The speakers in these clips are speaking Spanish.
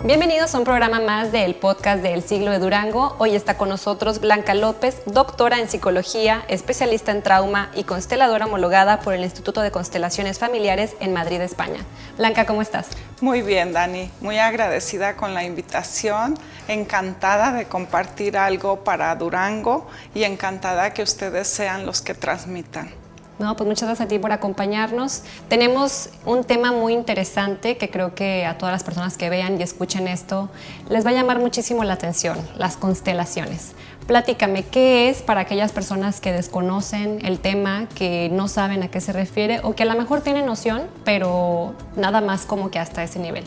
Bienvenidos a un programa más del podcast del Siglo de Durango. Hoy está con nosotros Blanca López, doctora en psicología, especialista en trauma y consteladora homologada por el Instituto de Constelaciones Familiares en Madrid, España. Blanca, ¿cómo estás? Muy bien, Dani. Muy agradecida con la invitación, encantada de compartir algo para Durango y encantada que ustedes sean los que transmitan. No, pues muchas gracias a ti por acompañarnos. Tenemos un tema muy interesante que creo que a todas las personas que vean y escuchen esto les va a llamar muchísimo la atención, las constelaciones. Platícame, ¿qué es para aquellas personas que desconocen el tema, que no saben a qué se refiere o que a lo mejor tienen noción, pero nada más como que hasta ese nivel?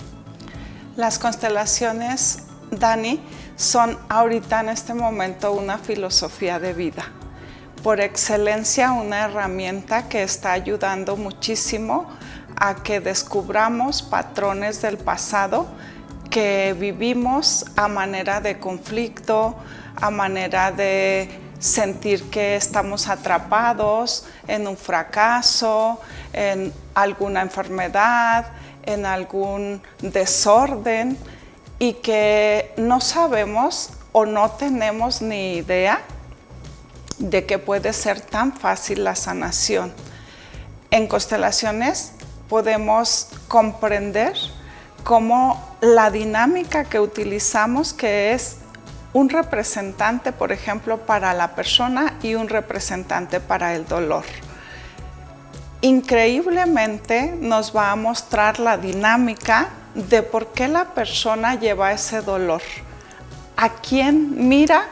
Las constelaciones, Dani, son ahorita en este momento una filosofía de vida. Por excelencia, una herramienta que está ayudando muchísimo a que descubramos patrones del pasado que vivimos a manera de conflicto, a manera de sentir que estamos atrapados en un fracaso, en alguna enfermedad, en algún desorden y que no sabemos o no tenemos ni idea de que puede ser tan fácil la sanación. En constelaciones podemos comprender cómo la dinámica que utilizamos, que es un representante, por ejemplo, para la persona y un representante para el dolor. Increíblemente nos va a mostrar la dinámica de por qué la persona lleva ese dolor. ¿A quién mira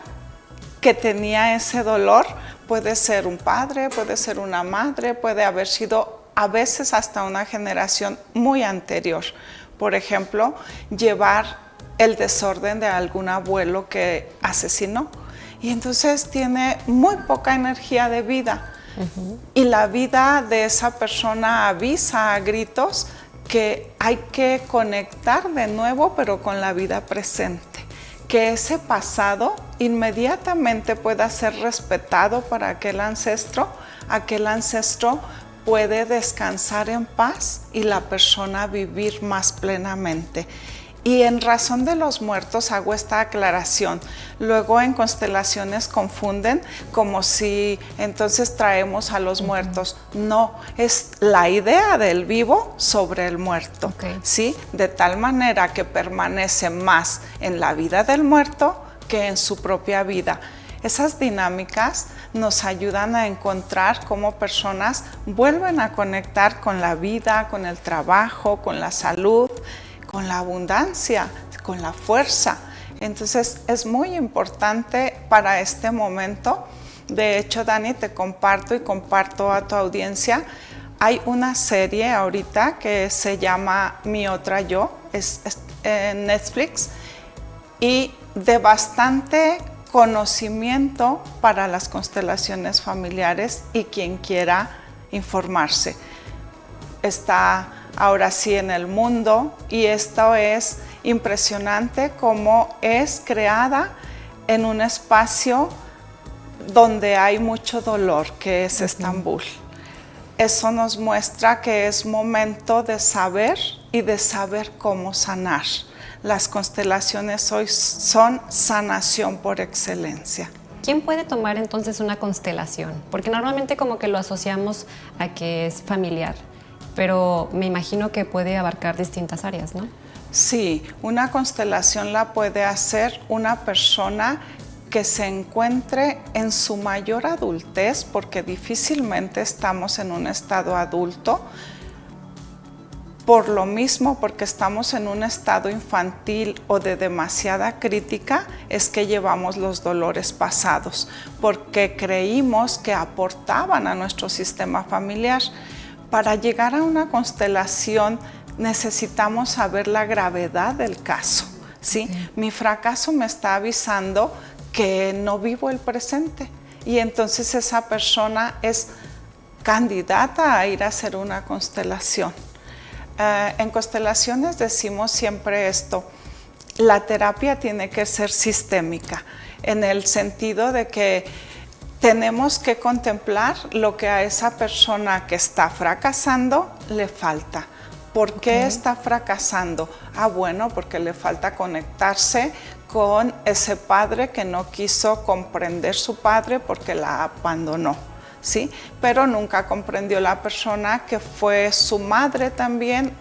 que tenía ese dolor? Puede ser un padre, puede ser una madre, puede haber sido a veces hasta una generación muy anterior. Por ejemplo, llevar el desorden de algún abuelo que asesinó y entonces tiene muy poca energía de vida. Y la vida de esa persona avisa a gritos que hay que conectar de nuevo, pero con la vida presente. Que ese pasado inmediatamente pueda ser respetado para aquel ancestro puede descansar en paz y la persona vivir más plenamente. Y en Razón de los Muertos hago esta aclaración. Luego en constelaciones confunden como si entonces traemos a los muertos. No, es la idea del vivo sobre el muerto, ¿sí? De tal manera que permanece más en la vida del muerto que en su propia vida. Esas dinámicas nos ayudan a encontrar cómo personas vuelven a conectar con la vida, con el trabajo, con la salud, con la abundancia, con la fuerza. Entonces es muy importante para este momento. De hecho, Dani, te comparto y comparto a tu audiencia. Hay una serie ahorita que se llama Mi Otra Yo, es en Netflix y de bastante conocimiento para las constelaciones familiares y quien quiera informarse. Está ahora sí en el mundo y esto es impresionante cómo es creada en un espacio donde hay mucho dolor, que es Estambul. Eso nos muestra que es momento de saber y de saber cómo sanar. Las constelaciones hoy son sanación por excelencia. ¿Quién puede tomar entonces una constelación? Porque normalmente como que lo asociamos a que es familiar, pero me imagino que puede abarcar distintas áreas, ¿no? Sí, una constelación la puede hacer una persona que se encuentre en su mayor adultez, porque difícilmente estamos en un estado adulto, por lo mismo, porque estamos en un estado infantil o de demasiada crítica, es que llevamos los dolores pasados, porque creímos que aportaban a nuestro sistema familiar. Para llegar a una constelación necesitamos saber la gravedad del caso, ¿sí? Mi fracaso me está avisando que no vivo el presente y entonces esa persona es candidata a ir a hacer una constelación. En constelaciones decimos siempre esto: la terapia tiene que ser sistémica, en el sentido de que tenemos que contemplar lo que a esa persona que está fracasando le falta. ¿Por qué está fracasando? Bueno, porque le falta conectarse con ese padre que no quiso comprender su padre porque la abandonó, ¿sí? Pero nunca comprendió la persona que fue su madre también,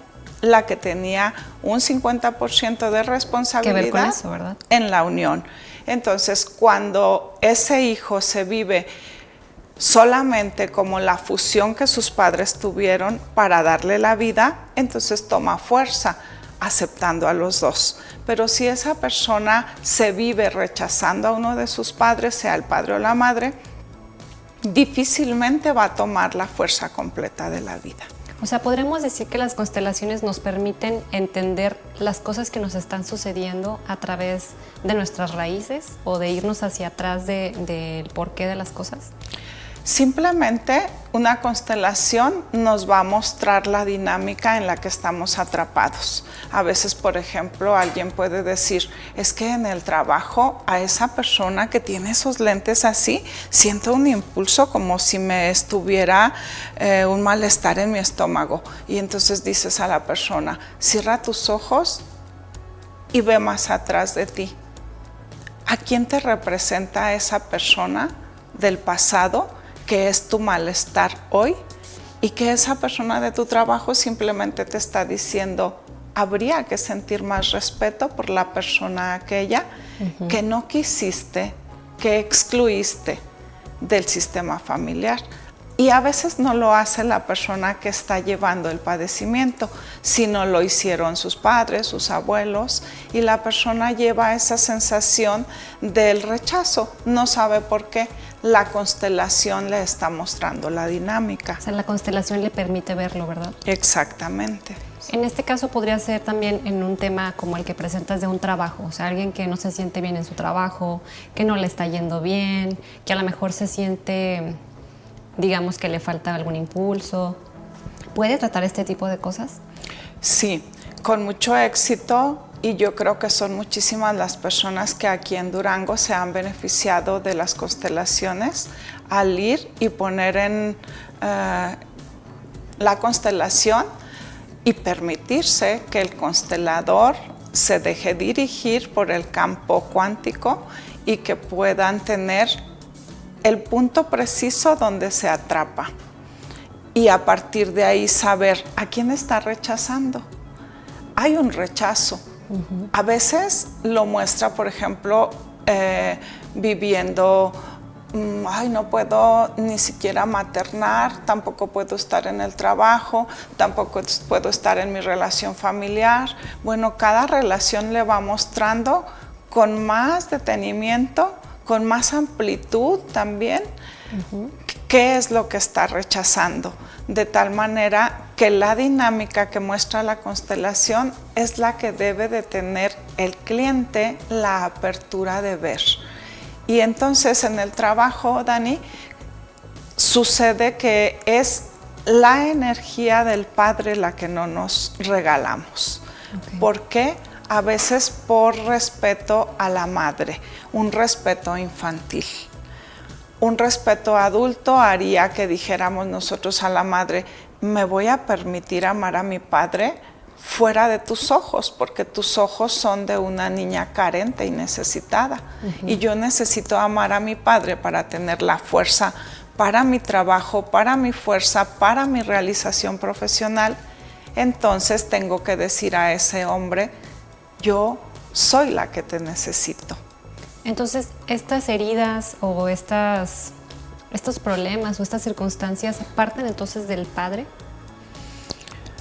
la que tenía un 50% de responsabilidad que ver con eso, ¿verdad? En la unión. Entonces, cuando ese hijo se vive solamente como la fusión que sus padres tuvieron para darle la vida, entonces toma fuerza aceptando a los dos. Pero si esa persona se vive rechazando a uno de sus padres, sea el padre o la madre, difícilmente va a tomar la fuerza completa de la vida. O sea, podremos decir que las constelaciones nos permiten entender las cosas que nos están sucediendo a través de nuestras raíces o de irnos hacia atrás del porqué de las cosas. Simplemente una constelación nos va a mostrar la dinámica en la que estamos atrapados. A veces, por ejemplo, alguien puede decir, es que en el trabajo a esa persona que tiene esos lentes así, siento un impulso como si me estuviera un malestar en mi estómago. Y entonces dices a la persona, cierra tus ojos y ve más atrás de ti. ¿A quién te representa esa persona del pasado? Que es tu malestar hoy y que esa persona de tu trabajo simplemente te está diciendo, habría que sentir más respeto por la persona aquella que no quisiste, que excluiste del sistema familiar. Y a veces no lo hace la persona que está llevando el padecimiento, sino lo hicieron sus padres, sus abuelos, y la persona lleva esa sensación del rechazo, no sabe por qué. La constelación le está mostrando la dinámica. O sea, la constelación le permite verlo, ¿verdad? Exactamente. En este caso podría ser también en un tema como el que presentas de un trabajo, o sea, alguien que no se siente bien en su trabajo, que no le está yendo bien, que a lo mejor se siente, digamos, que le falta algún impulso. ¿Puede tratar este tipo de cosas? Sí, con mucho éxito. Y yo creo que son muchísimas las personas que aquí en Durango se han beneficiado de las constelaciones al ir y poner en la constelación y permitirse que el constelador se deje dirigir por el campo cuántico y que puedan tener el punto preciso donde se atrapa. Y a partir de ahí saber a quién está rechazando. Hay un rechazo. A veces lo muestra, por ejemplo, viviendo, no puedo ni siquiera maternar, tampoco puedo estar en el trabajo, tampoco puedo estar en mi relación familiar. Bueno, cada relación le va mostrando con más detenimiento, con más amplitud también, qué es lo que está rechazando, de tal manera que la dinámica que muestra la constelación es la que debe de tener el cliente la apertura de ver. Y entonces en el trabajo, Dani, sucede que es la energía del padre la que no nos regalamos. Okay. ¿Por qué? A veces por respeto a la madre, un respeto infantil. Un respeto adulto haría que dijéramos nosotros a la madre, me voy a permitir amar a mi padre fuera de tus ojos, porque tus ojos son de una niña carente y necesitada. Y yo necesito amar a mi padre para tener la fuerza para mi trabajo, para mi fuerza, para mi realización profesional. Entonces tengo que decir a ese hombre, yo soy la que te necesito. Entonces, estas heridas o estos problemas o estas circunstancias parten entonces del padre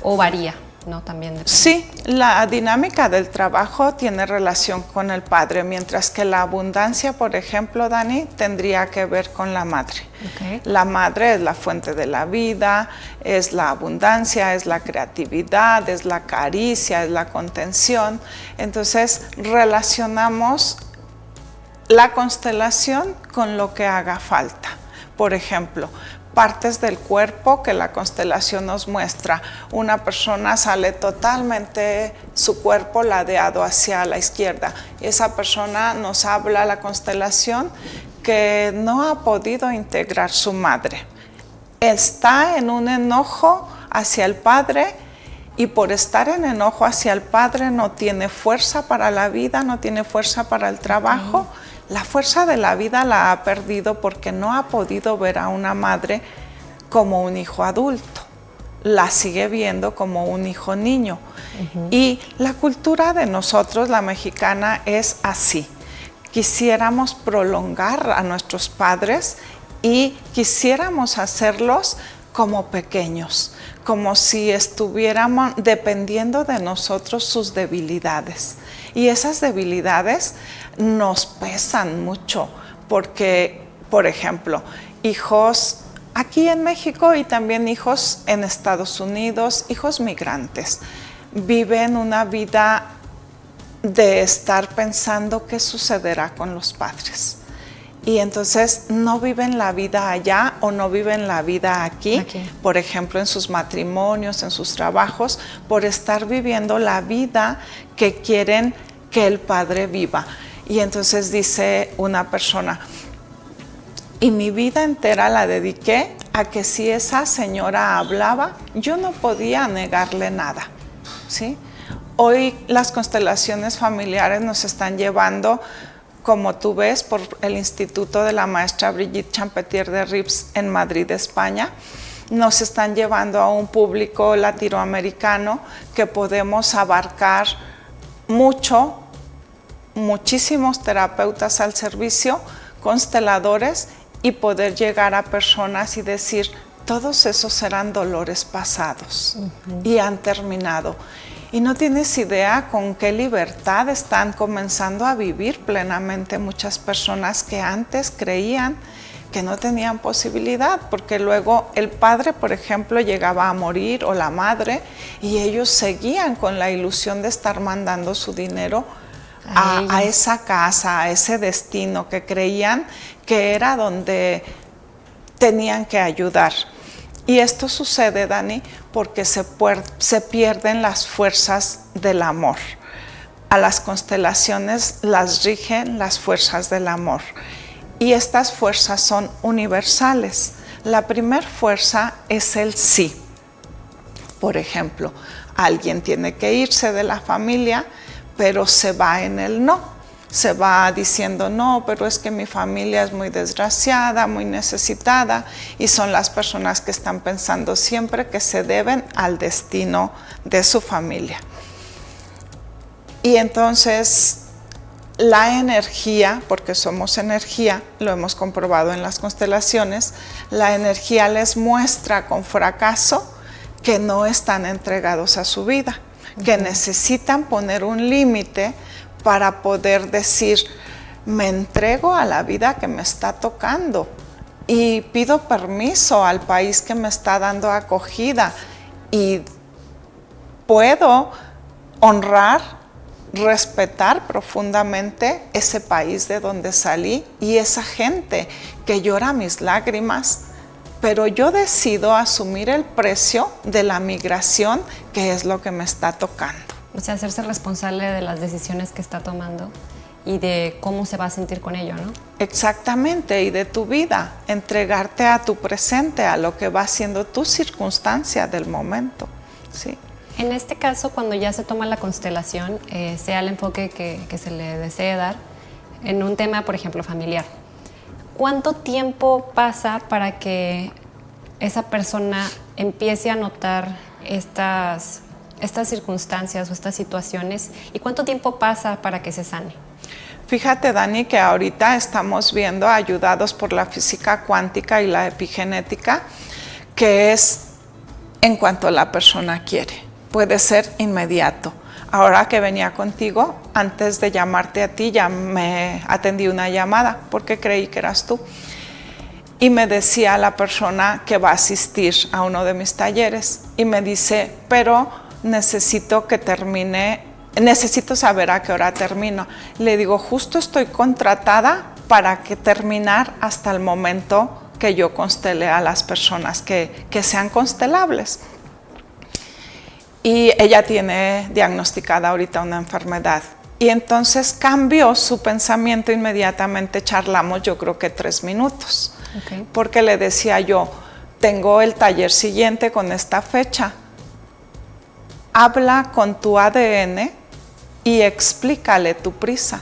o varía, ¿no? También depende. Sí, la dinámica del trabajo tiene relación con el padre, mientras que la abundancia, por ejemplo, Dani, tendría que ver con la madre. Okay. La madre es la fuente de la vida, es la abundancia, es la creatividad, es la caricia, es la contención. Entonces, relacionamos la constelación con lo que haga falta. Por ejemplo, partes del cuerpo que la constelación nos muestra. Una persona sale totalmente su cuerpo ladeado hacia la izquierda. Esa persona nos habla la constelación que no ha podido integrar su madre. Está en un enojo hacia el padre y por estar en enojo hacia el padre no tiene fuerza para la vida, no tiene fuerza para el trabajo. La fuerza de la vida la ha perdido porque no ha podido ver a una madre como un hijo adulto. La sigue viendo como un hijo niño. Y la cultura de nosotros, la mexicana, es así. Quisiéramos prolongar a nuestros padres y quisiéramos hacerlos como pequeños, como si estuviéramos dependiendo de nosotros sus debilidades. Y esas debilidades nos pesan mucho porque, por ejemplo, hijos aquí en México y también hijos en Estados Unidos, hijos migrantes, viven una vida de estar pensando qué sucederá con los padres. Y entonces no viven la vida allá o no viven la vida aquí, por ejemplo, en sus matrimonios, en sus trabajos, por estar viviendo la vida que quieren que el padre viva. Y entonces dice una persona, y mi vida entera la dediqué a que si esa señora hablaba, yo no podía negarle nada, ¿sí? Hoy las constelaciones familiares nos están llevando, como tú ves, por el Instituto de la maestra Brigitte Champetier de Rips en Madrid, España. Nos están llevando a un público latinoamericano que podemos abarcar muchísimos terapeutas al servicio, consteladores, y poder llegar a personas y decir, todos esos eran dolores pasados y han terminado. Y no tienes idea con qué libertad están comenzando a vivir plenamente muchas personas que antes creían que no tenían posibilidad, porque luego el padre, por ejemplo, llegaba a morir o la madre y ellos seguían con la ilusión de estar mandando su dinero a esa casa, a ese destino que creían que era donde tenían que ayudar. Y esto sucede, Dani, porque se pierden las fuerzas del amor. A las constelaciones las rigen las fuerzas del amor. Y estas fuerzas son universales. La primera fuerza es el sí. Por ejemplo, alguien tiene que irse de la familia, pero se va en el no. Se va diciendo, no, pero es que mi familia es muy desgraciada, muy necesitada, y son las personas que están pensando siempre que se deben al destino de su familia. Y entonces la energía, porque somos energía, lo hemos comprobado en las constelaciones, la energía les muestra con fracaso que no están entregados a su vida, que necesitan poner un límite para poder decir, me entrego a la vida que me está tocando y pido permiso al país que me está dando acogida y puedo honrar, respetar profundamente ese país de donde salí y esa gente que llora mis lágrimas, pero yo decido asumir el precio de la migración, que es lo que me está tocando. O sea, hacerse responsable de las decisiones que está tomando y de cómo se va a sentir con ello, ¿no? Exactamente, y de tu vida, entregarte a tu presente, a lo que va siendo tu circunstancia del momento, ¿sí? En este caso, cuando ya se toma la constelación, sea el enfoque que se le desee dar, en un tema, por ejemplo, familiar, ¿cuánto tiempo pasa para que esa persona empiece a notar estas circunstancias o estas situaciones, y cuánto tiempo pasa para que se sane? Fíjate, Dani, que ahorita estamos viendo, ayudados por la física cuántica y la epigenética, que es en cuanto la persona quiere. Puede ser inmediato. Ahora que venía contigo, antes de llamarte a ti, ya me atendí una llamada porque creí que eras tú. Y me decía la persona que va a asistir a uno de mis talleres y me dice, pero necesito que termine, necesito saber a qué hora termino. Le digo, justo estoy contratada para que terminar hasta el momento que yo constele a las personas que sean constelables. Y ella tiene diagnosticada ahorita una enfermedad. Y entonces cambió su pensamiento inmediatamente, charlamos yo creo que 3 minutos. Okay. Porque le decía yo, tengo el taller siguiente con esta fecha. habla con tu ADN y explícale tu prisa.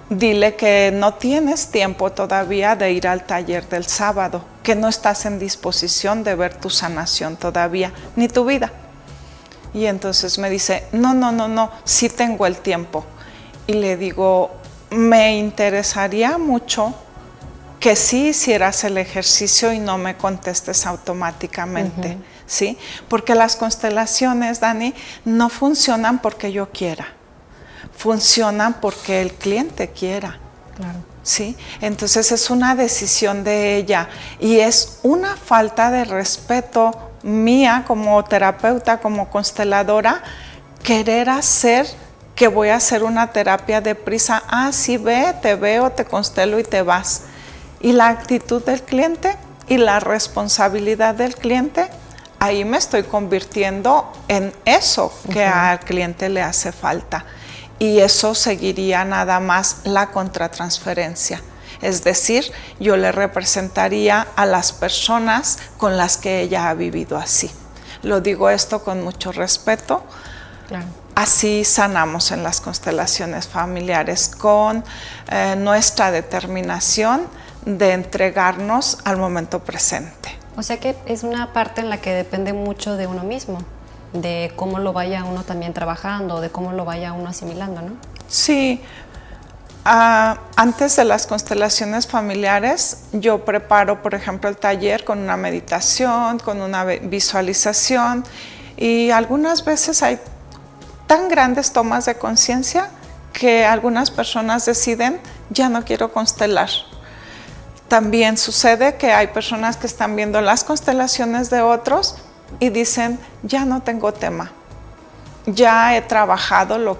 Dile que no tienes tiempo todavía de ir al taller del sábado, que no estás en disposición de ver tu sanación todavía, ni tu vida. Y entonces me dice, no, sí tengo el tiempo. Y le digo, me interesaría mucho que sí hicieras el ejercicio y no me contestes automáticamente, ¿sí? Porque las constelaciones, Dani, no funcionan porque yo quiera. Funcionan porque el cliente quiera. Claro. ¿Sí? Entonces es una decisión de ella y es una falta de respeto mía como terapeuta, como consteladora, querer hacer que voy a hacer una terapia de prisa. Sí, te veo, te constelo y te vas. Y la actitud del cliente y la responsabilidad del cliente, ahí me estoy convirtiendo en eso que al cliente le hace falta. Y eso seguiría nada más la contratransferencia. Es decir, yo le representaría a las personas con las que ella ha vivido así. Lo digo esto con mucho respeto. Claro. Así sanamos en las constelaciones familiares con nuestra determinación de entregarnos al momento presente. O sea que es una parte en la que depende mucho de uno mismo, de cómo lo vaya uno también trabajando, de cómo lo vaya uno asimilando, ¿no? Sí. Antes de las constelaciones familiares, yo preparo, por ejemplo, el taller con una meditación, con una visualización, y algunas veces hay tan grandes tomas de conciencia que algunas personas deciden, ya no quiero constelar. También sucede que hay personas que están viendo las constelaciones de otros y dicen, ya no tengo tema, ya he trabajado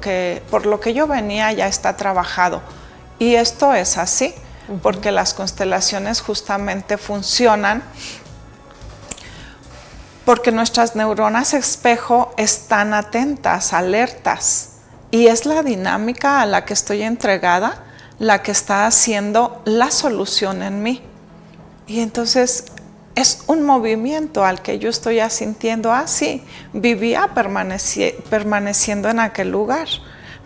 por lo que yo venía, ya está trabajado. Y esto es así, porque las constelaciones justamente funcionan porque nuestras neuronas espejo están atentas, alertas, y es la dinámica a la que estoy entregada la que está haciendo la solución en mí. Y entonces es un movimiento al que yo estoy asintiendo. Sí, vivía permaneciendo en aquel lugar,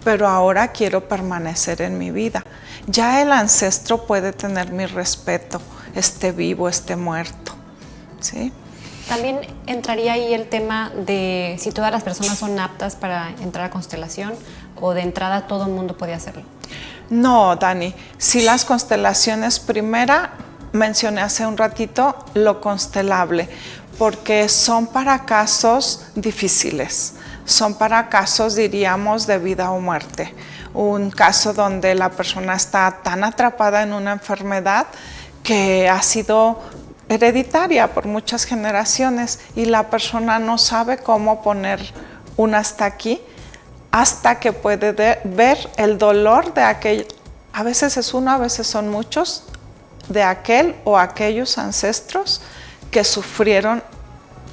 pero ahora quiero permanecer en mi vida. Ya el ancestro puede tener mi respeto, esté vivo, esté muerto, ¿sí? También entraría ahí el tema de si todas las personas son aptas para entrar a constelación o de entrada todo el mundo puede hacerlo. No, Dani, si las constelaciones, primera, mencioné hace un ratito lo constelable, porque son para casos difíciles, son para casos, diríamos, de vida o muerte. Un caso donde la persona está tan atrapada en una enfermedad que ha sido hereditaria por muchas generaciones y la persona no sabe cómo poner un hasta aquí, hasta que puede ver el dolor de aquel, a veces es uno, a veces son muchos, de aquel o aquellos ancestros que sufrieron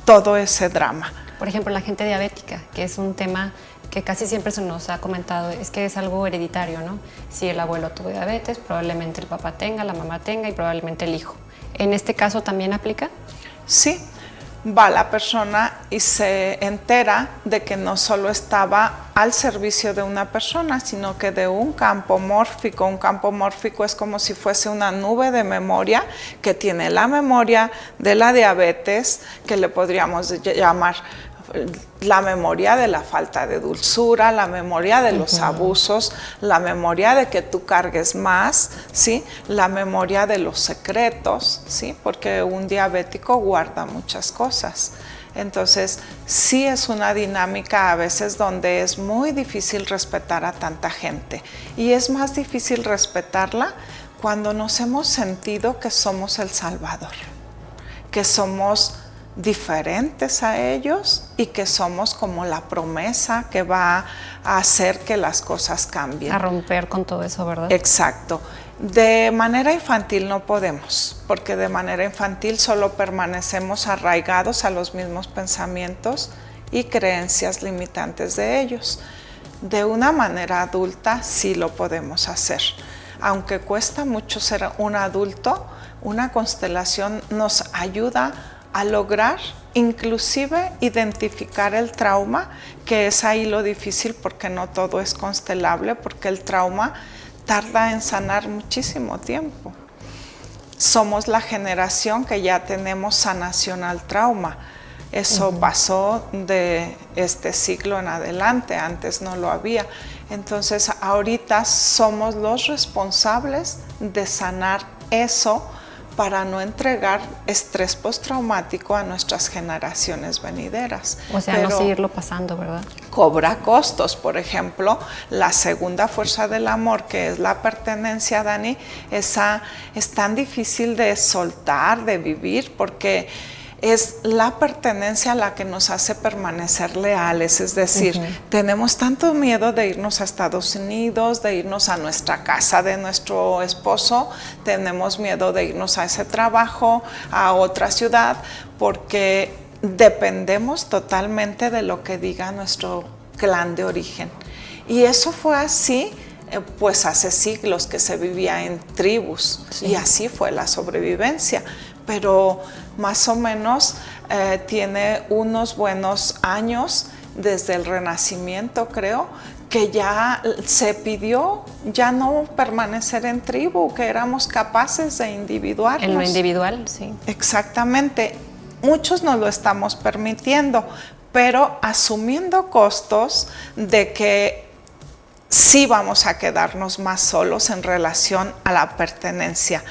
todo ese drama. Por ejemplo, la gente diabética, que es un tema que casi siempre se nos ha comentado, es que es algo hereditario, ¿no? Si el abuelo tuvo diabetes, probablemente el papá tenga, la mamá tenga y probablemente el hijo. ¿En este caso también aplica? Sí, va la persona y se entera de que no solo estaba al servicio de una persona, sino que de un campo mórfico. Un campo mórfico es como si fuese una nube de memoria que tiene la memoria de la diabetes, que le podríamos llamar la memoria de la falta de dulzura, la memoria de los abusos, la memoria de que tú cargues más, ¿sí? La memoria de los secretos, ¿sí? Porque un diabético guarda muchas cosas. Entonces, sí es una dinámica a veces donde es muy difícil respetar a tanta gente. Y es más difícil respetarla cuando nos hemos sentido que somos el Salvador, que somos diferentes a ellos y que somos como la promesa que va a hacer que las cosas cambien. A romper con todo eso, ¿verdad? Exacto. De manera infantil no podemos, porque de manera infantil solo permanecemos arraigados a los mismos pensamientos y creencias limitantes de ellos. De una manera adulta sí lo podemos hacer. Aunque cuesta mucho ser un adulto, una constelación nos ayuda a lograr inclusive identificar el trauma, que es ahí lo difícil porque no todo es constelable, porque el trauma tarda en sanar muchísimo tiempo. Somos la generación que ya tenemos sanación al trauma. Eso pasó de este siglo en adelante, antes no lo había. Entonces ahorita somos los responsables de sanar eso para no entregar estrés postraumático a nuestras generaciones venideras. O sea, no seguirlo pasando, ¿verdad? Cobra costos. Por ejemplo, la segunda fuerza del amor, que es la pertenencia, Dani, esa es tan difícil de soltar, de vivir, porque es la pertenencia la que nos hace permanecer leales. Es decir, tenemos tanto miedo de irnos a Estados Unidos, de irnos a nuestra casa de nuestro esposo, tenemos miedo de irnos a ese trabajo, a otra ciudad, porque dependemos totalmente de lo que diga nuestro clan de origen. Y eso fue así pues hace siglos, que se vivía en tribus, y así fue la sobrevivencia. Pero más o menos tiene unos buenos años desde el Renacimiento, creo, que ya se pidió ya no permanecer en tribu, que éramos capaces de individuarnos. En lo individual, sí. Exactamente. Muchos nos lo estamos permitiendo, pero asumiendo costos de que sí vamos a quedarnos más solos en relación a la pertenencia.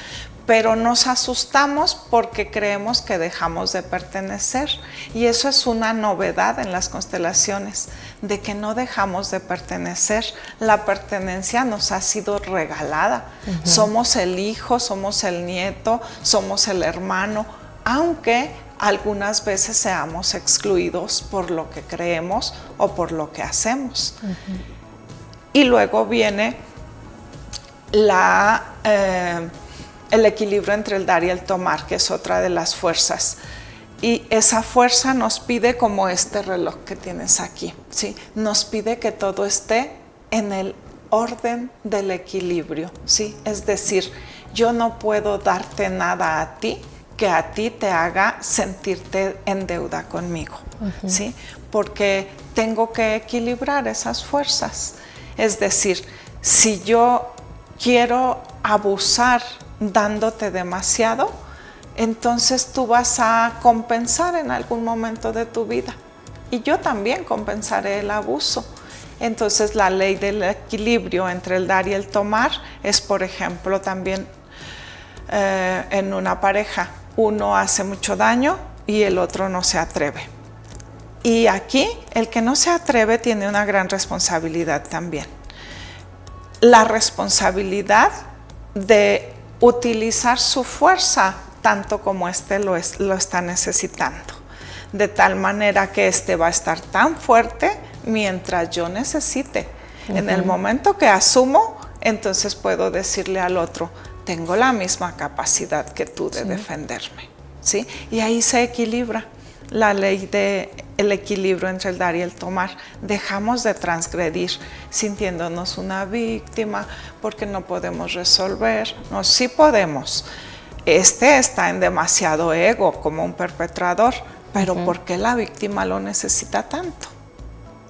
Pero nos asustamos porque creemos que dejamos de pertenecer, y eso es una novedad en las constelaciones, de que no dejamos de pertenecer. La pertenencia nos ha sido regalada. Somos el hijo, somos el nieto, somos el hermano, aunque algunas veces seamos excluidos por lo que creemos o por lo que hacemos. Y luego viene el equilibrio entre el dar y el tomar, que es otra de las fuerzas. Y esa fuerza nos pide, como este reloj que tienes aquí, ¿sí? Nos pide que todo esté en el orden del equilibrio, ¿sí? Es decir, yo no puedo darte nada a ti que a ti te haga sentirte en deuda conmigo, ¿sí? Porque tengo que equilibrar esas fuerzas. Es decir, si yo quiero abusar dándote demasiado, entonces tú vas a compensar en algún momento de tu vida, y yo también compensaré el abuso. Entonces la ley del equilibrio entre el dar y el tomar es, por ejemplo, también en una pareja, uno hace mucho daño y el otro no se atreve. Y aquí el que no se atreve tiene una gran responsabilidad también. La responsabilidad de utilizar su fuerza tanto como lo está necesitando, de tal manera que va a estar tan fuerte mientras yo necesite. En el momento que asumo, entonces puedo decirle al otro, tengo la misma capacidad que tú de defenderme, ¿sí? Y ahí se equilibra la ley del equilibrio entre el dar y el tomar. Dejamos de transgredir sintiéndonos una víctima porque no podemos resolver. No, sí podemos. Está en demasiado ego como un perpetrador, pero ¿por qué la víctima lo necesita tanto?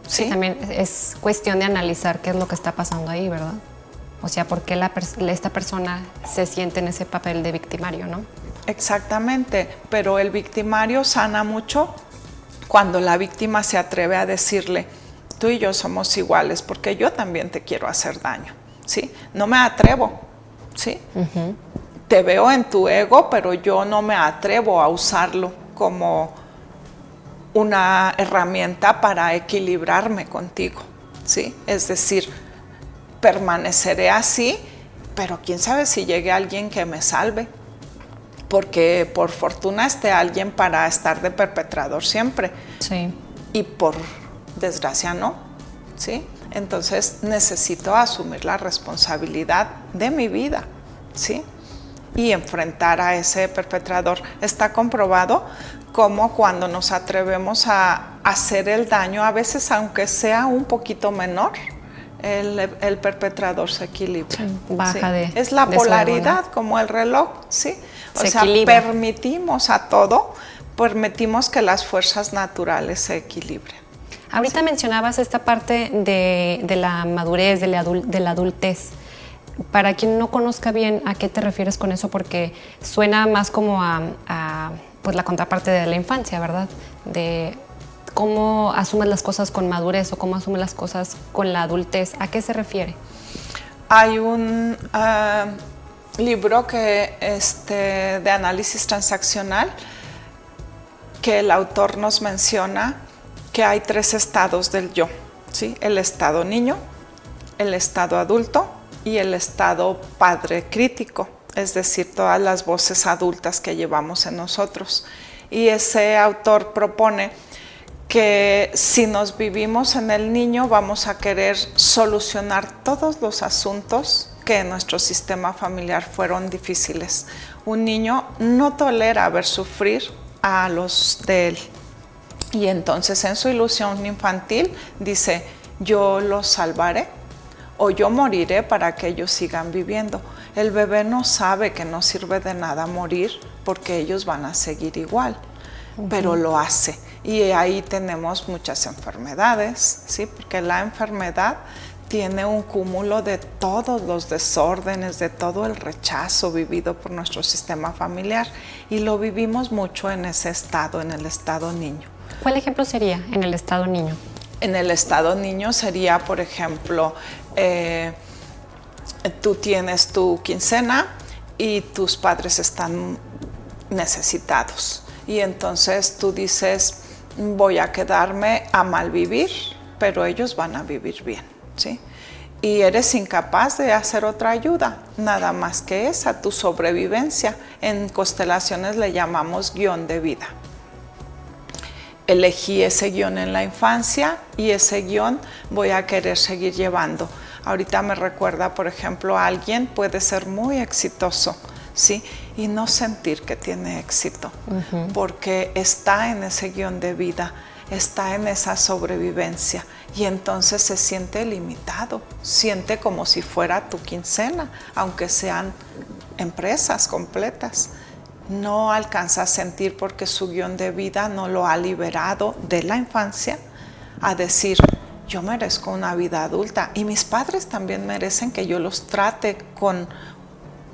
¿Sí? Sí, también es cuestión de analizar qué es lo que está pasando ahí, ¿verdad? O sea, ¿por qué esta persona se siente en ese papel de victimario, no? Exactamente, pero el victimario sana mucho cuando la víctima se atreve a decirle, tú y yo somos iguales porque yo también te quiero hacer daño, ¿sí? No me atrevo, ¿sí? Te veo en tu ego, pero yo no me atrevo a usarlo como una herramienta para equilibrarme contigo, ¿sí? Es decir, permaneceré así, pero quién sabe si llegue alguien que me salve, porque por fortuna esté alguien para estar de perpetrador siempre. Sí. Y por desgracia no, ¿sí? Entonces necesito asumir la responsabilidad de mi vida, ¿sí? Y enfrentar a ese perpetrador. Está comprobado cómo cuando nos atrevemos a hacer el daño, a veces aunque sea un poquito menor, el perpetrador se equilibra. Sí, baja ¿sí? Es la polaridad, como el reloj, ¿sí? O sea, permitimos a todo permitimos que las fuerzas naturales se equilibren. Ahorita mencionabas esta parte de la madurez, de la adultez. Para quien no conozca bien a qué te refieres con eso, porque suena más como a pues la contraparte de la infancia, ¿verdad? De cómo asumes las cosas con madurez o cómo asumes las cosas con la adultez. ¿A qué se refiere? Hay un libro de análisis transaccional que el autor nos menciona que hay 3 estados del yo, ¿sí? El estado niño, el estado adulto y el estado padre crítico, es decir, todas las voces adultas que llevamos en nosotros. Y ese autor propone que si nos vivimos en el niño vamos a querer solucionar todos los asuntos que en nuestro sistema familiar fueron difíciles. Un niño no tolera ver sufrir a los de él. Y entonces en su ilusión infantil dice, yo los salvaré o yo moriré para que ellos sigan viviendo. El bebé no sabe que no sirve de nada morir porque ellos van a seguir igual, pero lo hace. Y ahí tenemos muchas enfermedades, ¿sí? Porque la enfermedad tiene un cúmulo de todos los desórdenes, de todo el rechazo vivido por nuestro sistema familiar y lo vivimos mucho en ese estado, en el estado niño. ¿Cuál ejemplo sería en el estado niño? En el estado niño sería, por ejemplo, tú tienes tu quincena y tus padres están necesitados. Y entonces tú dices, voy a quedarme a mal vivir, pero ellos van a vivir bien, ¿sí? Y eres incapaz de hacer otra ayuda, nada más que esa, tu sobrevivencia. En constelaciones le llamamos guión de vida. Elegí ese guión en la infancia y ese guión voy a querer seguir llevando. Ahorita me recuerda, por ejemplo, alguien puede ser muy exitoso, ¿sí? Y no sentir que tiene éxito, porque está en ese guión de vida, está en esa sobrevivencia y entonces se siente limitado, siente como si fuera tu quincena, aunque sean empresas completas. No alcanza a sentir porque su guión de vida no lo ha liberado de la infancia a decir, yo merezco una vida adulta y mis padres también merecen que yo los trate con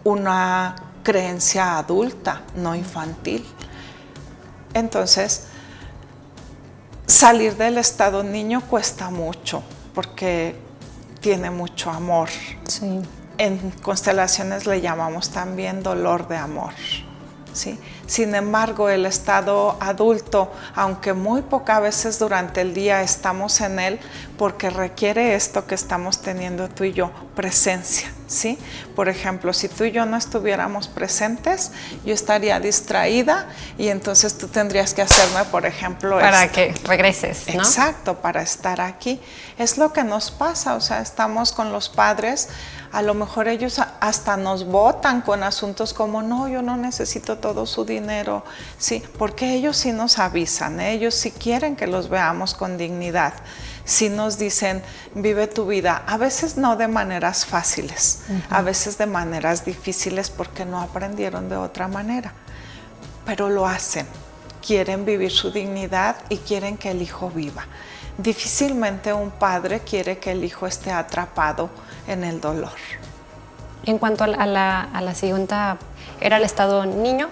una creencia adulta, no infantil. Entonces, salir del estado niño cuesta mucho porque tiene mucho amor. Sí. En constelaciones le llamamos también dolor de amor. ¿Sí? Sin embargo, el estado adulto, aunque muy pocas veces durante el día estamos en él, porque requiere esto que estamos teniendo tú y yo, presencia, ¿sí? Por ejemplo, si tú y yo no estuviéramos presentes, yo estaría distraída y entonces tú tendrías que hacerme, por ejemplo, para que regreses, ¿no? Exacto, para estar aquí. Es lo que nos pasa, o sea, estamos con los padres, a lo mejor ellos hasta nos botan con asuntos como, no, yo no necesito todo su dinero, sí, porque ellos sí nos avisan, ellos sí quieren que los veamos con dignidad, sí nos dicen, vive tu vida, a veces no de maneras fáciles, a veces de maneras difíciles porque no aprendieron de otra manera, pero lo hacen, quieren vivir su dignidad y quieren que el hijo viva. Difícilmente un padre quiere que el hijo esté atrapado en el dolor. En cuanto a la siguiente, era el estado niño,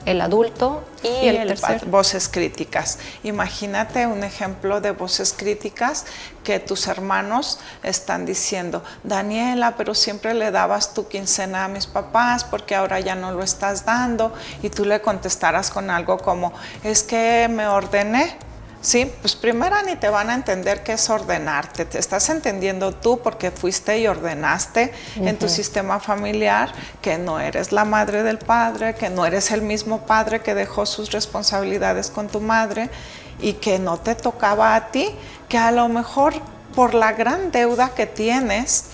el adulto y el tercero. Voces críticas. Imagínate un ejemplo de voces críticas que tus hermanos están diciendo, Daniela, pero siempre le dabas tu quincena a mis papás porque ahora ya no lo estás dando, y tú le contestaras con algo como, es que me ordené. Sí, pues primero ni te van a entender qué es ordenarte, te estás entendiendo tú porque fuiste y ordenaste en tu sistema familiar que no eres la madre del padre, que no eres el mismo padre que dejó sus responsabilidades con tu madre y que no te tocaba a ti, que a lo mejor por la gran deuda que tienes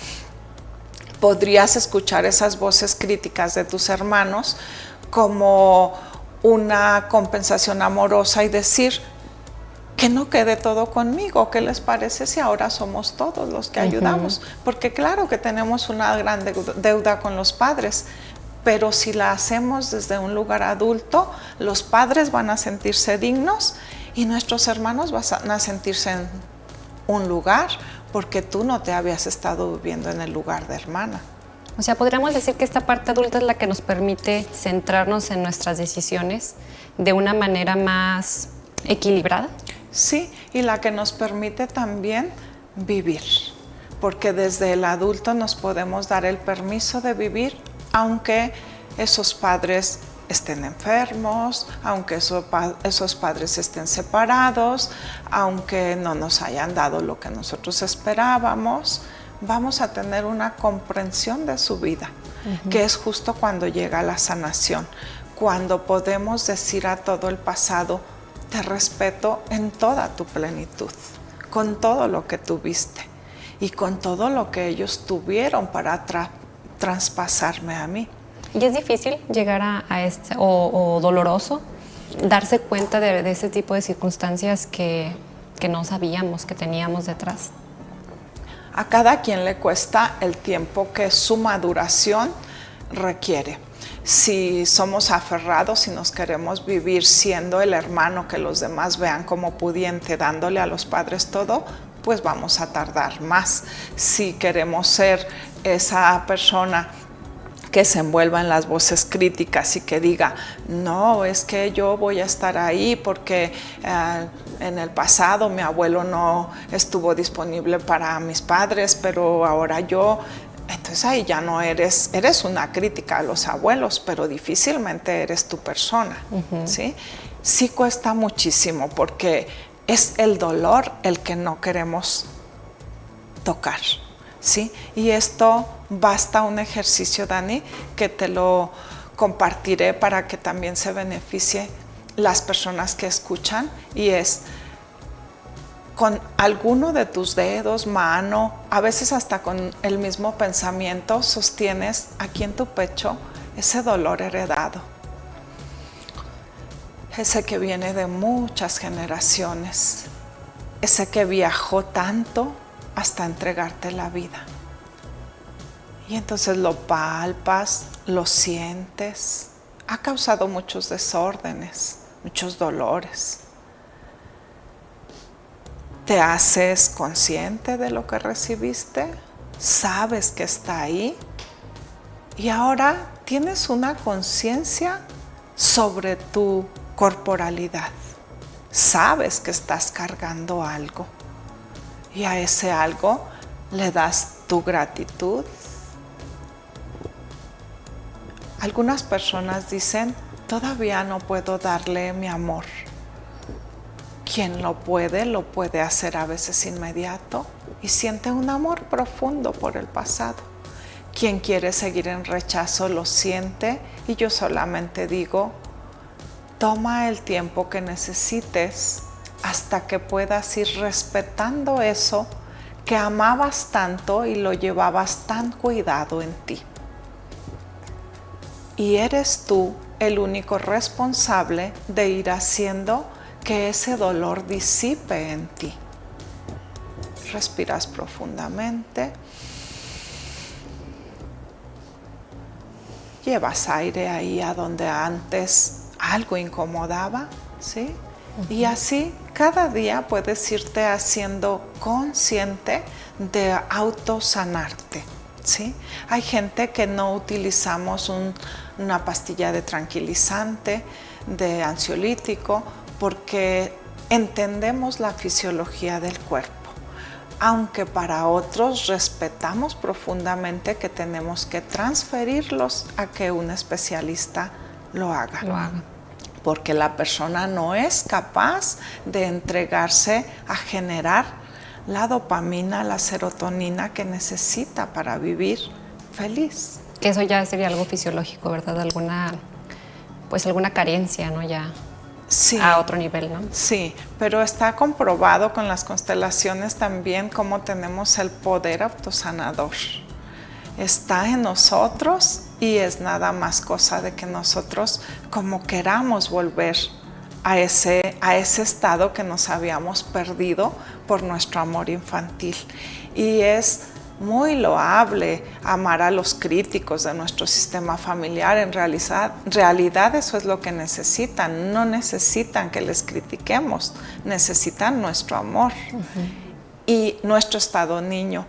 podrías escuchar esas voces críticas de tus hermanos como una compensación amorosa y decir, que no quede todo conmigo, ¿qué les parece si ahora somos todos los que ayudamos? Porque claro que tenemos una gran deuda con los padres, pero si la hacemos desde un lugar adulto, los padres van a sentirse dignos y nuestros hermanos van a sentirse en un lugar porque tú no te habías estado viviendo en el lugar de hermana. O sea, podríamos decir que esta parte adulta es la que nos permite centrarnos en nuestras decisiones de una manera más equilibrada. Sí, y la que nos permite también vivir, porque desde el adulto nos podemos dar el permiso de vivir, aunque esos padres estén enfermos, aunque esos padres estén separados, aunque no nos hayan dado lo que nosotros esperábamos, vamos a tener una comprensión de su vida, que es justo cuando llega la sanación, cuando podemos decir a todo el pasado, te respeto en toda tu plenitud, con todo lo que tuviste y con todo lo que ellos tuvieron para traspasarme a mí. Y es difícil llegar a este, o doloroso, darse cuenta de ese tipo de circunstancias que no sabíamos que teníamos detrás. A cada quien le cuesta el tiempo que su maduración requiere. Si somos aferrados y nos queremos vivir siendo el hermano que los demás vean como pudiente, dándole a los padres todo, pues vamos a tardar más. Si queremos ser esa persona que se envuelva en las voces críticas y que diga, no, es que yo voy a estar ahí porque en el pasado mi abuelo no estuvo disponible para mis padres, pero ahora yo... Entonces ahí ya no eres una crítica a los abuelos, pero difícilmente eres tu persona, ¿sí? Sí cuesta muchísimo porque es el dolor el que no queremos tocar, ¿sí? Y esto basta un ejercicio, Dani, que te lo compartiré para que también se beneficie las personas que escuchan, y es con alguno de tus dedos, mano, a veces hasta con el mismo pensamiento, sostienes aquí en tu pecho ese dolor heredado, ese que viene de muchas generaciones, ese que viajó tanto hasta entregarte la vida. Y entonces lo palpas, lo sientes, ha causado muchos desórdenes, muchos dolores. ¿Te haces consciente de lo que recibiste? ¿Sabes que está ahí? Y ahora tienes una conciencia sobre tu corporalidad. Sabes que estás cargando algo. Y a ese algo le das tu gratitud. Algunas personas dicen, todavía no puedo darle mi amor. Quien lo puede hacer a veces inmediato y siente un amor profundo por el pasado. Quien quiere seguir en rechazo lo siente, y yo solamente digo, toma el tiempo que necesites hasta que puedas ir respetando eso que amabas tanto y lo llevabas tan cuidado en ti. Y eres tú el único responsable de ir haciendo que ese dolor disipe en ti. Respiras profundamente. Llevas aire ahí a donde antes algo incomodaba, ¿sí? Y así cada día puedes irte haciendo consciente de autosanarte, ¿sí? Hay gente que no utilizamos una pastilla de tranquilizante, de ansiolítico, porque entendemos la fisiología del cuerpo, aunque para otros respetamos profundamente que tenemos que transferirlos a que un especialista lo haga. Porque la persona no es capaz de entregarse a generar la dopamina, la serotonina que necesita para vivir feliz. Que eso ya sería algo fisiológico, ¿verdad? Alguna carencia, ¿no? Ya. Sí, a otro nivel, ¿no? Sí, pero está comprobado con las constelaciones también cómo tenemos el poder autosanador. Está en nosotros y es nada más cosa de que nosotros como queramos volver a ese estado que nos habíamos perdido por nuestro amor infantil. Y es muy loable amar a los críticos de nuestro sistema familiar. En realidad eso es lo que necesitan. No necesitan que les critiquemos, necesitan nuestro amor. Y nuestro estado niño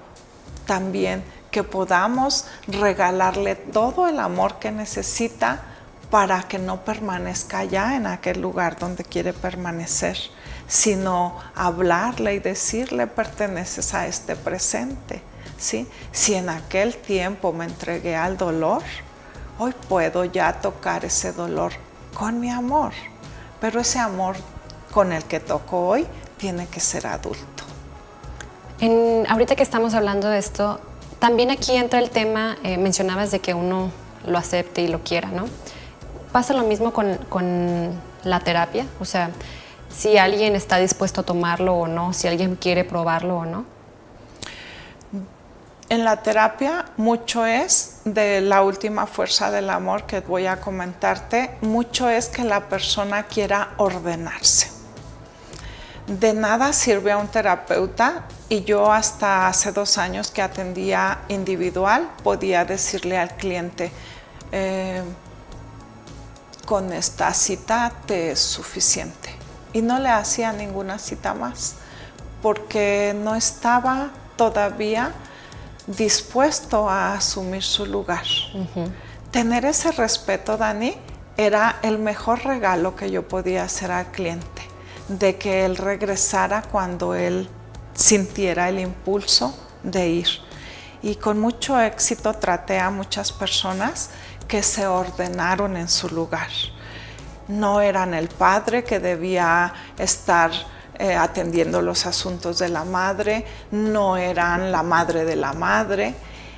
también, que podamos regalarle todo el amor que necesita para que no permanezca ya en aquel lugar donde quiere permanecer, sino hablarle y decirle: perteneces a este presente, ¿sí? Si en aquel tiempo me entregué al dolor, hoy puedo ya tocar ese dolor con mi amor, pero ese amor con el que toco hoy tiene que ser adulto. Ahorita que estamos hablando de esto, también aquí entra el tema, mencionabas de que uno lo acepte y lo quiera, ¿no? ¿Pasa lo mismo con la terapia? O sea, si alguien está dispuesto a tomarlo o no, si alguien quiere probarlo o no. En la terapia mucho es de la última fuerza del amor que voy a comentarte, mucho es que la persona quiera ordenarse. De nada sirve a un terapeuta, y yo hasta hace 2 años que atendía individual podía decirle al cliente: con esta cita te es suficiente, y no le hacía ninguna cita más porque no estaba todavía dispuesto a asumir su lugar. Tener ese respeto, Dani, era el mejor regalo que yo podía hacer al cliente, de que él regresara cuando él sintiera el impulso de ir. Y con mucho éxito traté a muchas personas que se ordenaron en su lugar. No eran el padre que debía estar atendiendo los asuntos de la madre, no eran la madre de la madre,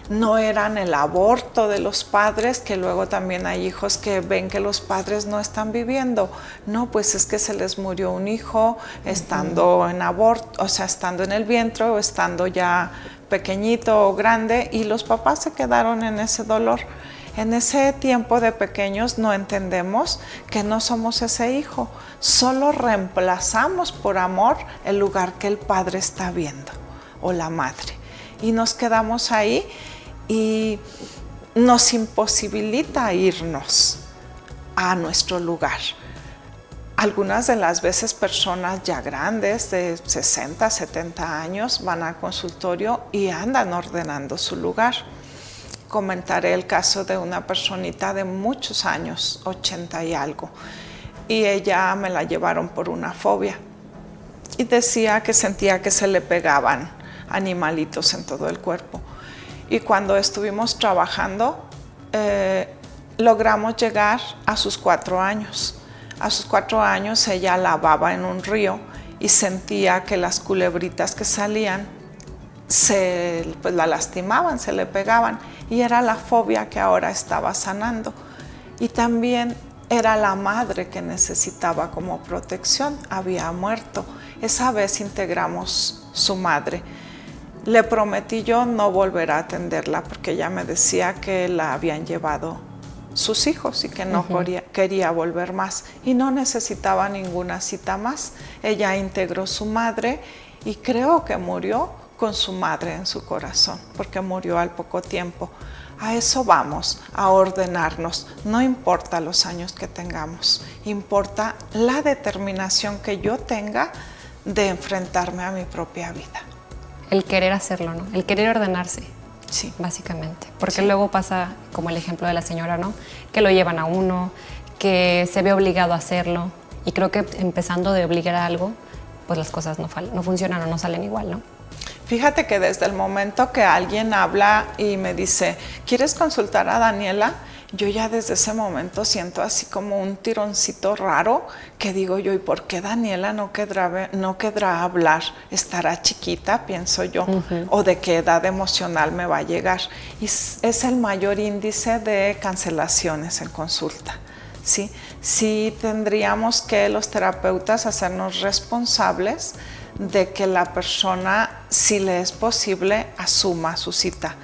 no eran el aborto de los padres, que luego también hay hijos que ven que los padres no están viviendo. No, pues es que se les murió un hijo estando en aborto, o sea, estando en el vientre o estando ya pequeñito o grande, y los papás se quedaron en ese dolor. En ese tiempo de pequeños no entendemos que no somos ese hijo, solo reemplazamos por amor el lugar que el padre está viendo o la madre, y nos quedamos ahí y nos imposibilita irnos a nuestro lugar. Algunas de las veces personas ya grandes de 60, 70 años van al consultorio y andan ordenando su lugar. Comentaré el caso de una personita de muchos años, 80 y algo, y ella me la llevaron por una fobia y decía que sentía que se le pegaban animalitos en todo el cuerpo. Y cuando estuvimos trabajando, logramos llegar a sus 4 años. A sus 4 años ella lavaba en un río y sentía que las culebritas que salían pues la lastimaban, se le pegaban, y era la fobia que ahora estaba sanando. Y también era la madre que necesitaba como protección, había muerto. Esa vez integramos su madre. Le prometí yo no volver a atenderla porque ella me decía que la habían llevado sus hijos y que no quería volver más, y no necesitaba ninguna cita más. Ella integró su madre y creo que murió con su madre en su corazón, porque murió al poco tiempo. A eso vamos, a ordenarnos. No importa los años que tengamos, importa la determinación que yo tenga de enfrentarme a mi propia vida. El querer hacerlo, ¿no? El querer ordenarse. Sí. Básicamente. Porque luego pasa, como el ejemplo de la señora, ¿no? Que lo llevan a uno, que se ve obligado a hacerlo. Y creo que empezando de obligar a algo, pues las cosas no funcionan o no salen igual, ¿no? Fíjate que desde el momento que alguien habla y me dice, ¿quieres consultar a Daniela? Yo ya desde ese momento siento así como un tironcito raro que digo yo, ¿y por qué Daniela no querrá hablar? ¿Estará chiquita? Pienso yo. ¿O de qué edad emocional me va a llegar? Y es el mayor índice de cancelaciones en consulta. ¿Sí? Sí tendríamos que los terapeutas hacernos responsables de que la persona, si le es posible, asuma su cita.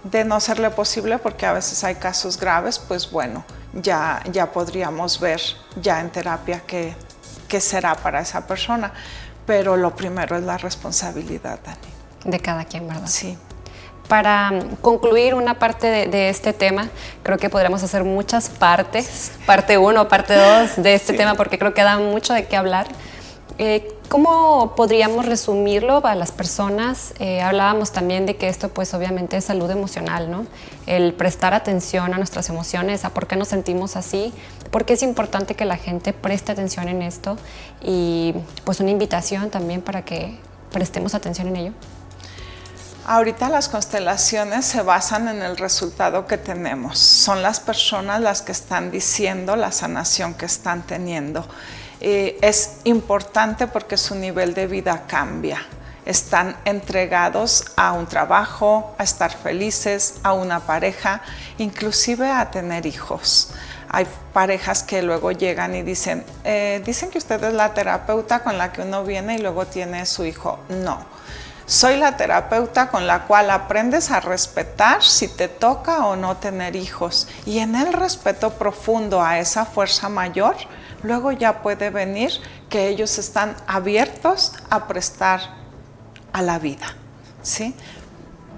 De no serle posible, porque a veces hay casos graves, pues bueno, ya podríamos ver ya en terapia qué será para esa persona. Pero lo primero es la responsabilidad, Dani. De cada quien, ¿verdad? Sí. Para concluir una parte de este tema, creo que podremos hacer muchas partes, parte 1, parte 2 de este tema, porque creo que da mucho de qué hablar. ¿Cómo podríamos resumirlo para las personas? Hablábamos también de que esto pues obviamente es salud emocional, ¿no? El prestar atención a nuestras emociones, a por qué nos sentimos así, porque es importante que la gente preste atención en esto y pues una invitación también para que prestemos atención en ello. Ahorita las constelaciones se basan en el resultado que tenemos. Son las personas las que están diciendo la sanación que están teniendo. Es importante porque su nivel de vida cambia. Están entregados a un trabajo, a estar felices, a una pareja, inclusive a tener hijos. Hay parejas que luego llegan y dicen que usted es la terapeuta con la que uno viene y luego tiene su hijo. No. Soy la terapeuta con la cual aprendes a respetar si te toca o no tener hijos. Y en el respeto profundo a esa fuerza mayor, luego ya puede venir que ellos están abiertos a prestar a la vida, ¿sí?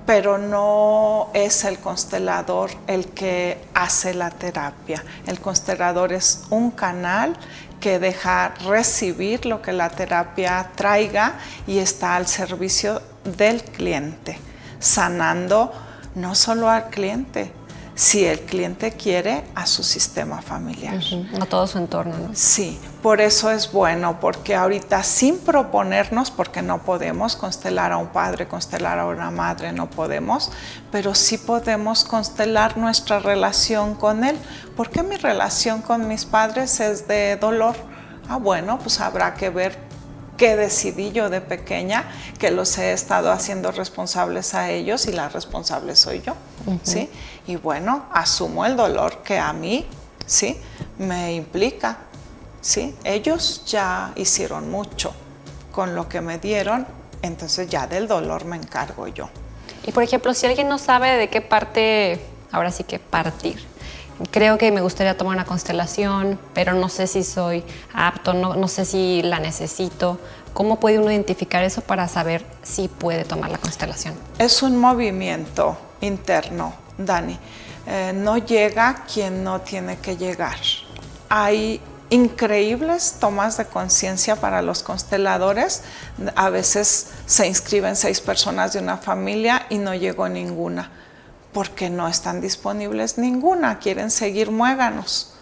Pero no es el constelador el que hace la terapia. El constelador es un canal que deja recibir lo que la terapia traiga y está al servicio del cliente, sanando no solo al cliente, si el cliente quiere, a su sistema familiar. A todo su entorno, ¿no? Sí, por eso es bueno, porque ahorita sin proponernos, porque no podemos constelar a un padre, constelar a una madre, no podemos, pero sí podemos constelar nuestra relación con él. ¿Por qué mi relación con mis padres es de dolor? Bueno, pues habrá que ver qué decidí yo de pequeña, que los he estado haciendo responsables a ellos y la responsable soy yo, ¿sí? Y bueno, asumo el dolor que a mí, ¿sí?, me implica, ¿sí? Ellos ya hicieron mucho con lo que me dieron, entonces ya del dolor me encargo yo. Y por ejemplo, si alguien no sabe de qué parte, ahora sí que partir, creo que me gustaría tomar una constelación, pero no sé si soy apto, no sé si la necesito. ¿Cómo puede uno identificar eso para saber si puede tomar la constelación? Es un movimiento interno, Dani. No llega quien no tiene que llegar. Hay increíbles tomas de conciencia para los consteladores. A veces se inscriben 6 personas de una familia y no llegó ninguna, porque no están disponibles ninguna, quieren seguir muéganos.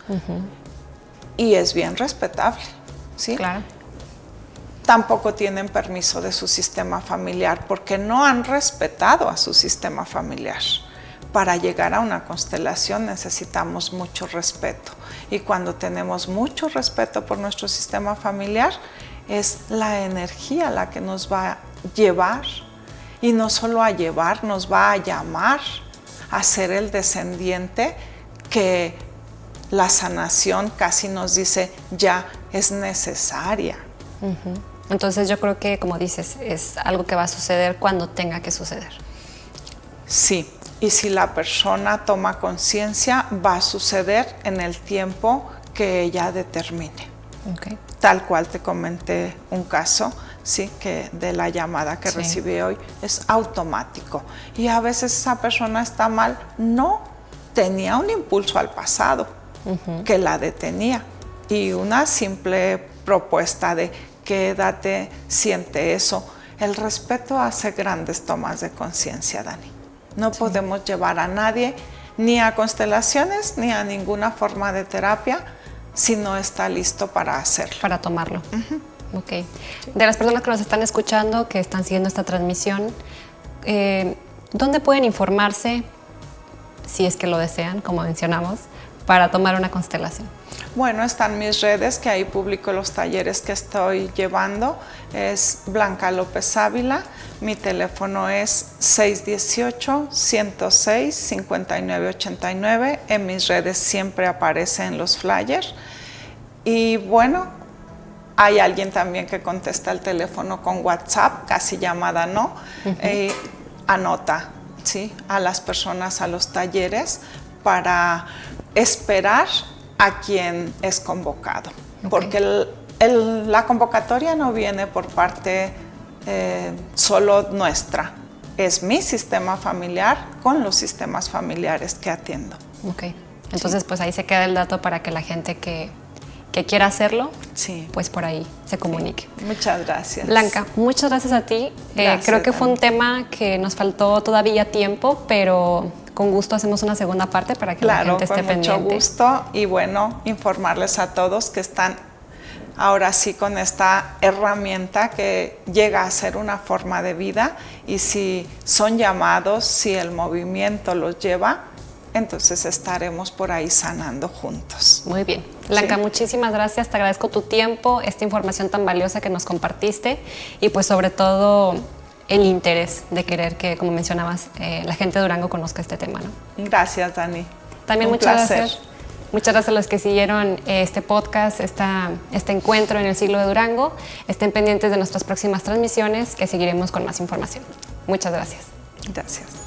Y es bien respetable, ¿sí? Claro. Tampoco tienen permiso de su sistema familiar porque no han respetado a su sistema familiar. Para llegar a una constelación necesitamos mucho respeto. Y cuando tenemos mucho respeto por nuestro sistema familiar, es la energía la que nos va a llevar. Y no solo a llevar, nos va a llamar a ser el descendiente que la sanación casi nos dice ya es necesaria. Entonces yo creo que, como dices, es algo que va a suceder cuando tenga que suceder. Sí, y si la persona toma conciencia, va a suceder en el tiempo que ella determine. Okay. Tal cual te comenté un caso, sí, que de la llamada que recibí hoy, es automático. Y a veces esa persona está mal, no, tenía un impulso al pasado que la detenía. Y una simple propuesta de quédate, siente eso. El respeto hace grandes tomas de conciencia, Dani. No podemos llevar a nadie ni a constelaciones ni a ninguna forma de terapia si no está listo para hacerlo. Para tomarlo. Ok. De las personas que nos están escuchando, que están siguiendo esta transmisión, ¿dónde pueden informarse, si es que lo desean, como mencionamos, para tomar una constelación? Bueno, están mis redes, que ahí publico los talleres que estoy llevando. Es Blanca López Ávila. Mi teléfono es 618-106-5989. En mis redes siempre aparecen los flyers. Y bueno, hay alguien también que contesta el teléfono con WhatsApp, casi llamada no. Anota, ¿sí?, a las personas a los talleres para esperar a quien es convocado. Porque la convocatoria no viene por parte solo nuestra, es mi sistema familiar con los sistemas familiares que atiendo. Ok, entonces pues ahí se queda el dato para que la gente que quiera hacerlo, pues por ahí se comunique. Sí. Muchas gracias. Blanca, muchas gracias a ti. Creo que fue un tema que nos faltó todavía tiempo, pero con gusto hacemos una segunda parte para que la gente esté pendiente. Claro, con mucho gusto. Y bueno, informarles a todos que están ahora sí con esta herramienta que llega a ser una forma de vida, y si son llamados, si el movimiento los lleva, entonces estaremos por ahí sanando juntos. Muy bien. Blanca, muchísimas gracias. Te agradezco tu tiempo, esta información tan valiosa que nos compartiste y pues sobre todo el interés de querer que, como mencionabas, la gente de Durango conozca este tema, ¿no? Gracias, Dani. También muchas gracias. Muchas gracias a los que siguieron este podcast, este encuentro en el siglo de Durango. Estén pendientes de nuestras próximas transmisiones, que seguiremos con más información. Muchas gracias. Gracias.